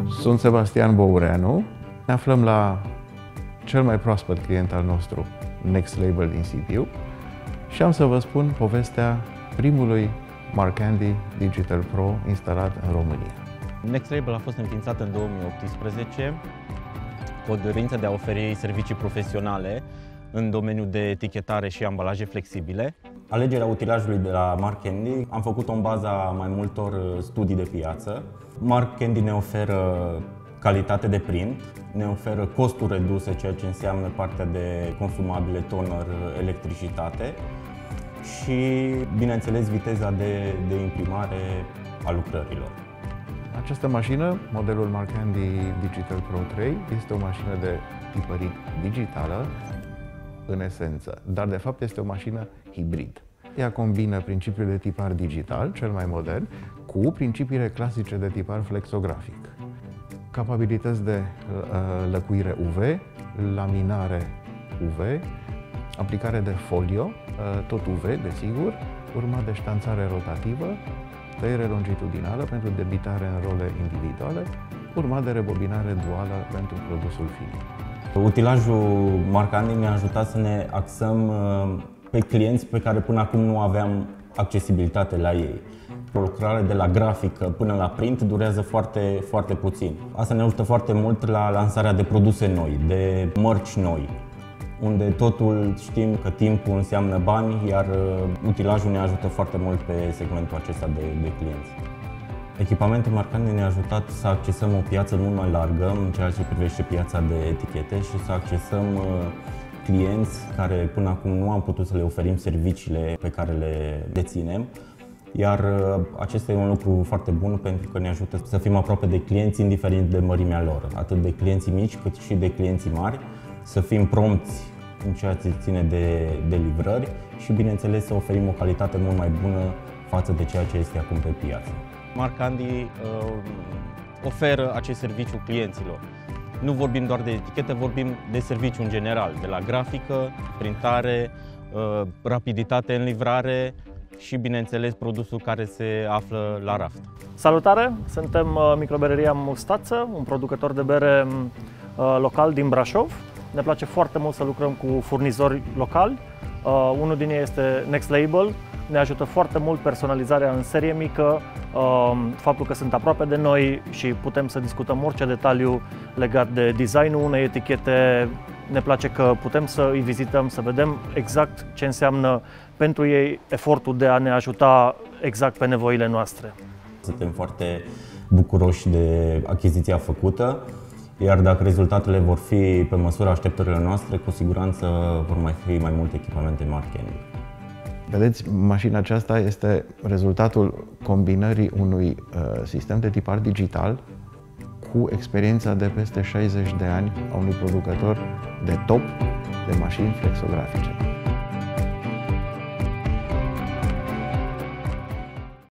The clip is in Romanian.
Sunt Sebastian Boureanu. Ne aflăm la cel mai proaspăt client al nostru, Next Label din Sibiu, și am să vă spun povestea primului Marcandi Digital Pro instalat în România. Next Label a fost înființat în 2018 cu o dorință de a oferi servicii profesionale în domeniul de etichetare și ambalaje flexibile. Alegerea utilajului de la Marcandi am făcut-o în baza mai multor studii de piață. Marcandi ne oferă calitate de print, ne oferă costuri reduse, ceea ce înseamnă partea de consumabile, toner, electricitate și, bineînțeles, viteza de imprimare a lucrărilor. Această mașină, modelul Marcandi Digital Pro 3, este o mașină de tipărit digitală, în esență, dar de fapt este o mașină hibrid. Ea combină principiul de tipar digital, cel mai modern, cu principiile clasice de tipar flexografic. Capabilități de lăcuire UV, laminare UV, aplicare de folio, tot UV, desigur, urmat de ștanțare rotativă, tăiere longitudinală pentru debitare în role individuale, urmat de rebobinare duală pentru produsul finit. Utilajul Marcandi ne-a ajutat să ne axăm pe clienți pe care până acum nu aveam accesibilitate la ei. Lucrarea de la grafică până la print durează foarte puțin. Asta ne ajută foarte mult la lansarea de produse noi, de mărci noi, unde totul știm că timpul înseamnă bani, iar utilajul ne ajută foarte mult pe segmentul acesta de clienți. Echipamentul Marcandi ne-a ajutat să accesăm o piață mult mai largă în ceea ce privește piața de etichete și să accesăm clienți care până acum nu am putut să le oferim serviciile pe care le deținem. Iar acesta e un lucru foarte bun pentru că ne ajută să fim aproape de clienți indiferent de mărimea lor, atât de clienții mici cât și de clienții mari, să fim prompți în ceea ce ține de livrări și, bineînțeles, să oferim o calitate mult mai bună față de ceea ce este acum pe piață. Marcandi oferă acest serviciu clienților. Nu vorbim doar de etichete, vorbim de serviciu în general, de la grafică, printare, rapiditate în livrare și, bineînțeles, produsul care se află la raft. Salutare! Suntem Microbereria Mustață, un producător de bere local din Brașov. Ne place foarte mult să lucrăm cu furnizori locali. Unul din ei este Next Label. Ne ajută foarte mult personalizarea în serie mică, faptul că sunt aproape de noi și putem să discutăm orice detaliu legat de designul unei etichete. Ne place că putem să îi vizităm, să vedem exact ce înseamnă pentru ei efortul de a ne ajuta exact pe nevoile noastre. Suntem foarte bucuroși de achiziția făcută, iar dacă rezultatele vor fi pe măsura așteptărilor noastre, cu siguranță vor mai fi mai multe echipamente Marcandi. Vedeți, mașina aceasta este rezultatul combinării unui sistem de tipar digital cu experiența de peste 60 de ani a unui producător de top de mașini flexografice.